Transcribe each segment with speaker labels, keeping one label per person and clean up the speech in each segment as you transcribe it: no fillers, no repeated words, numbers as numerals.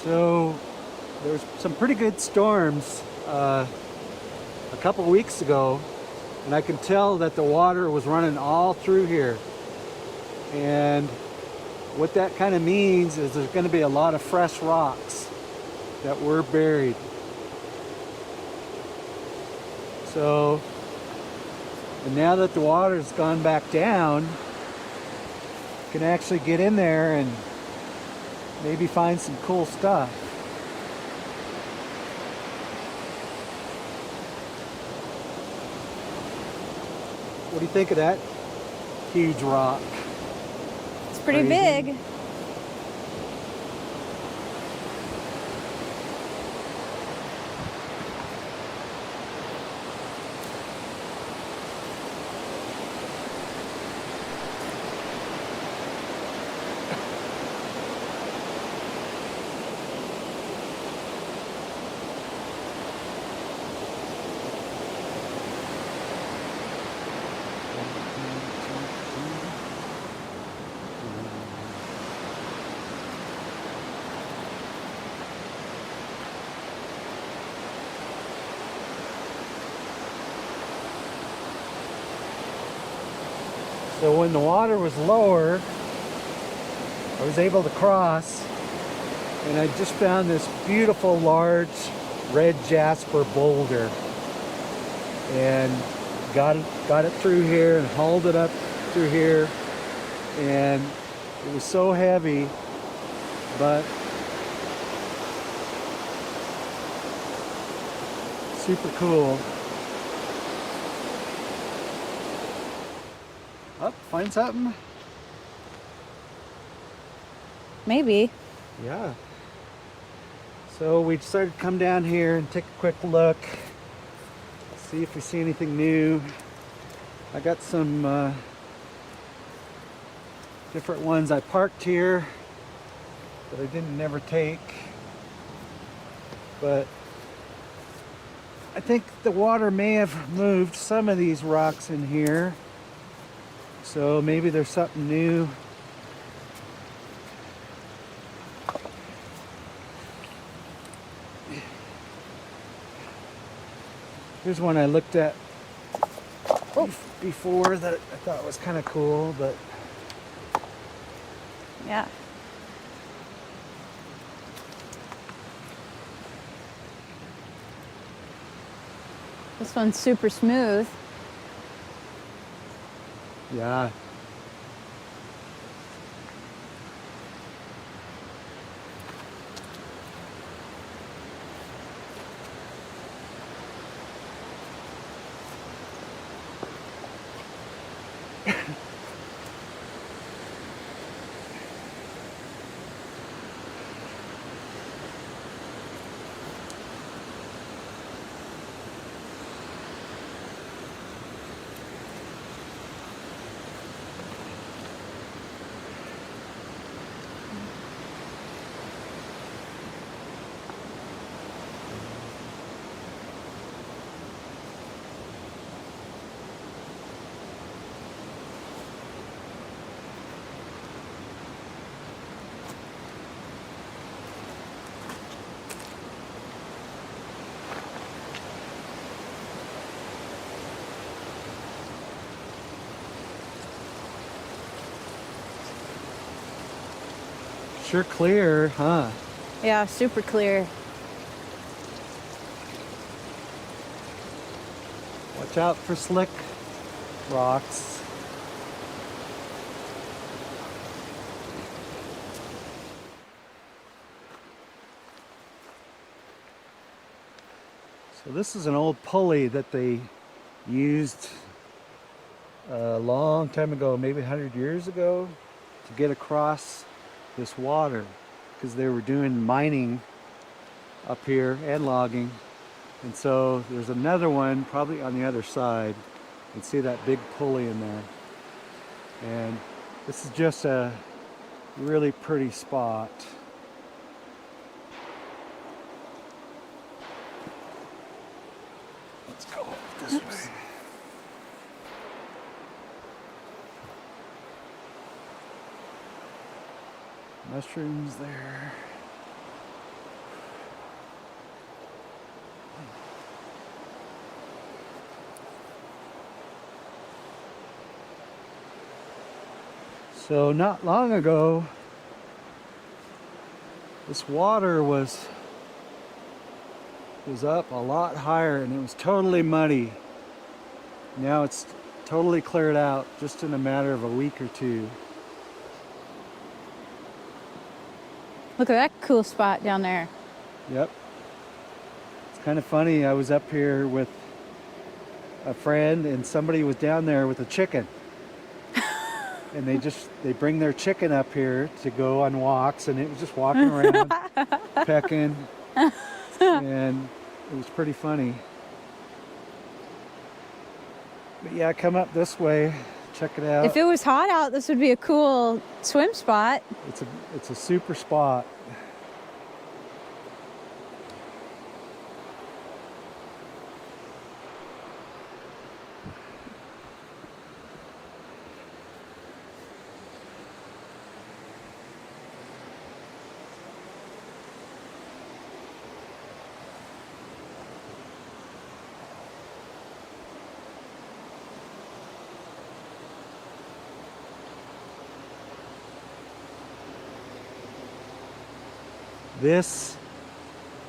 Speaker 1: So there's some pretty good storms a couple weeks ago, and I can tell that the water was running all through here. And what that kind of means is there's going to be a lot of fresh rocks that were buried. So, and now that the water's gone back down, you can actually get in there and maybe find some cool stuff. What do you think of that huge rock?
Speaker 2: It's pretty
Speaker 1: Crazy.
Speaker 2: big.
Speaker 1: So when the water was lower, I was able to cross, and I just found this beautiful large red jasper boulder, and got it through here and hauled it up through here, and it was so heavy, but super cool. Oh, find something?
Speaker 2: Maybe.
Speaker 1: Yeah. So we decided to come down here and take a quick look, see if we see anything new. I got some different ones. I parked here that I didn't never take, but I think the water may have moved some of these rocks in here. So maybe there's something new. Here's one I looked at before that I thought was kind of cool, but
Speaker 2: Yeah. This one's super smooth.
Speaker 1: yeah. Sure clear, huh?
Speaker 2: Yeah, super clear.
Speaker 1: Watch out for slick rocks. So this is an old pulley that they used a long time ago, maybe 100 years ago, to get across this water, because they were doing mining up here and logging. And so there's another one probably on the other side. You can see that big pulley in there. And this is just a really pretty spot. Let's go this way. Mushrooms there. So not long ago, this water was up a lot higher and it was totally muddy. Now it's totally cleared out just in a matter of a week or two.
Speaker 2: Look at that cool spot down there.
Speaker 1: Yep. It's kind of funny. I was up here with a friend and somebody was down there with a chicken. And they bring their chicken up here to go on walks, and it was just walking around pecking, and it was pretty funny. But yeah, come up this way, check it out.
Speaker 2: If it was hot out, this would be a cool swim spot.
Speaker 1: It's a super spot.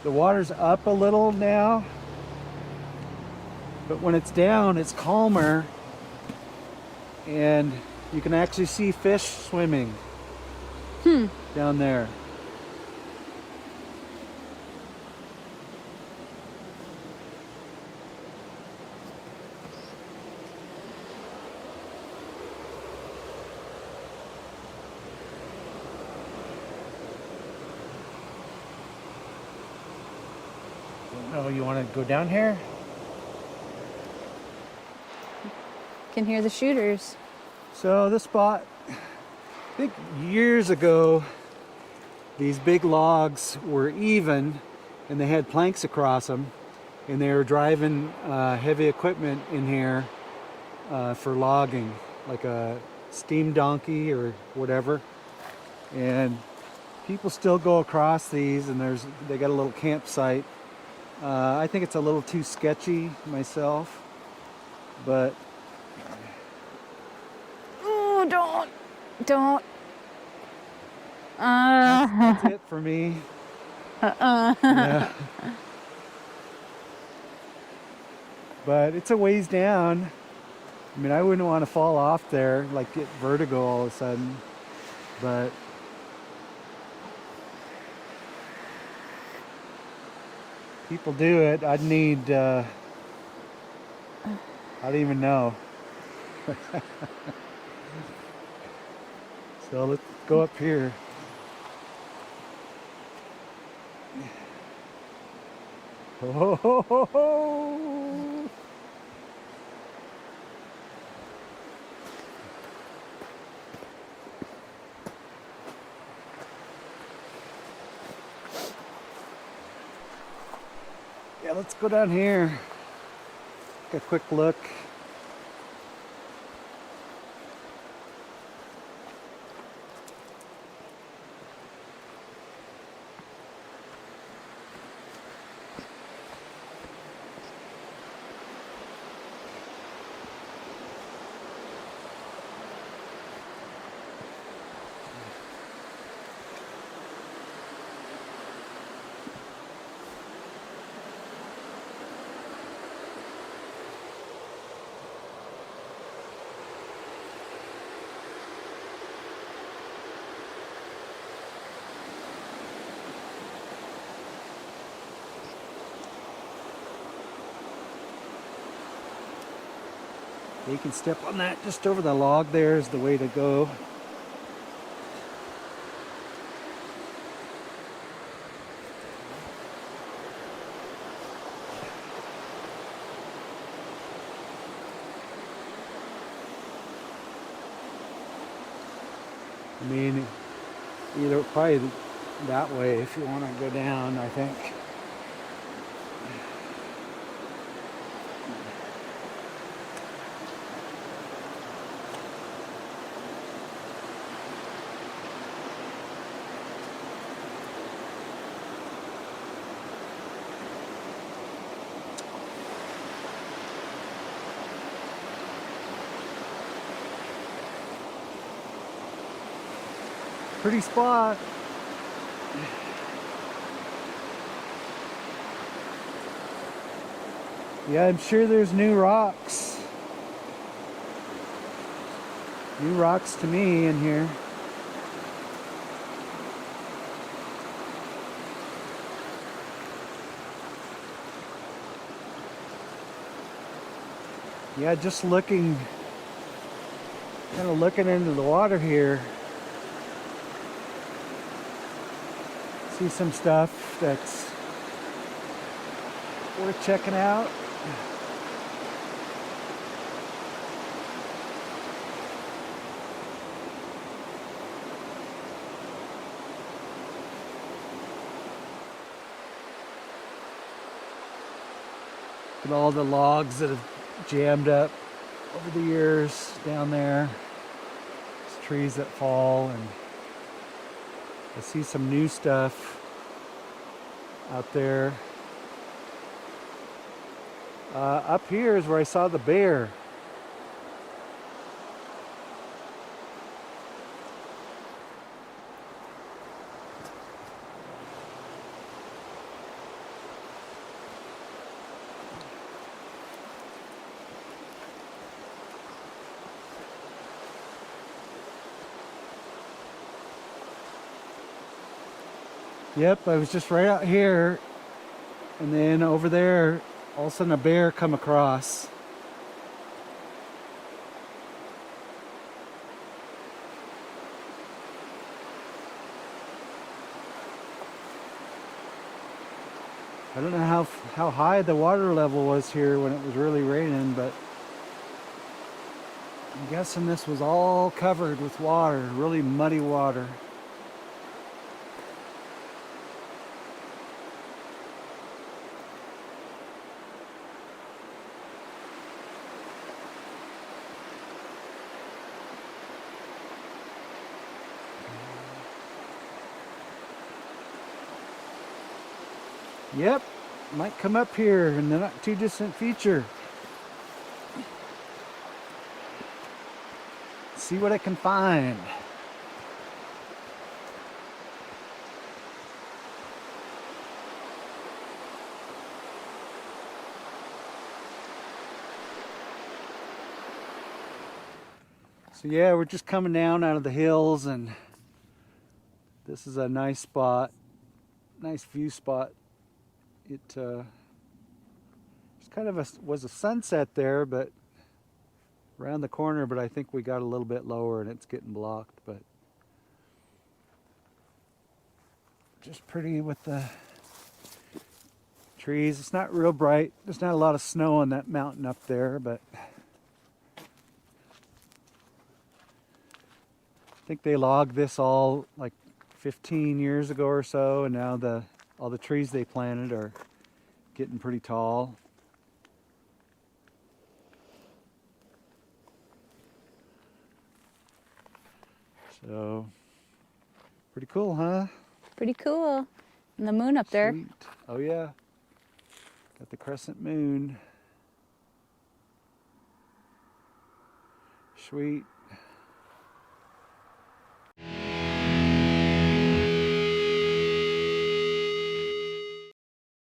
Speaker 1: The water's up a little now, but when it's down, it's calmer, and you can actually see fish swimming down there. Oh, you want to go down here?
Speaker 2: Can hear the shooters.
Speaker 1: So this spot, I think years ago, these big logs were even and they had planks across them, and they were driving heavy equipment in here for logging, like a steam donkey or whatever. And people still go across these, and they got a little campsite. I think it's a little too sketchy myself, but
Speaker 2: Oh, don't.
Speaker 1: that's it for me. Yeah. But it's a ways down. I mean, I wouldn't want to fall off there, like get vertigo all of a sudden, but people do it. I don't even know. So let's go up here. Oh, ho, ho, ho. Yeah, let's go down here. Take a quick look. You can step on that just over the log. There is the way to go. I mean, either probably that way if you want to go down, I think. Pretty spot. Yeah, I'm sure there's new rocks. New rocks to me in here. Yeah, just looking, kind of looking into the water here. See some stuff that's worth checking out. And all the logs that have jammed up over the years down there. There's trees that fall, and I see some new stuff out there. Up here is where I saw the bear. Yep, I was just right out here, and then over there, all of a sudden a bear come across. I don't know how high the water level was here when it was really raining, but I'm guessing this was all covered with water, really muddy water. Yep, might come up here in the not too distant future. See what I can find. So yeah, we're just coming down out of the hills, and this is a nice spot, nice view spot. It it's kind of was a sunset there, but around the corner, but I think we got a little bit lower and it's getting blocked, but just pretty with the trees. It's not real bright. There's not a lot of snow on that mountain up there, but I think they logged this all like 15 years ago or so, and now all the trees they planted are getting pretty tall. So, pretty cool, huh?
Speaker 2: Pretty cool. And the moon up there.
Speaker 1: Sweet. Oh yeah. Got the crescent moon. Sweet.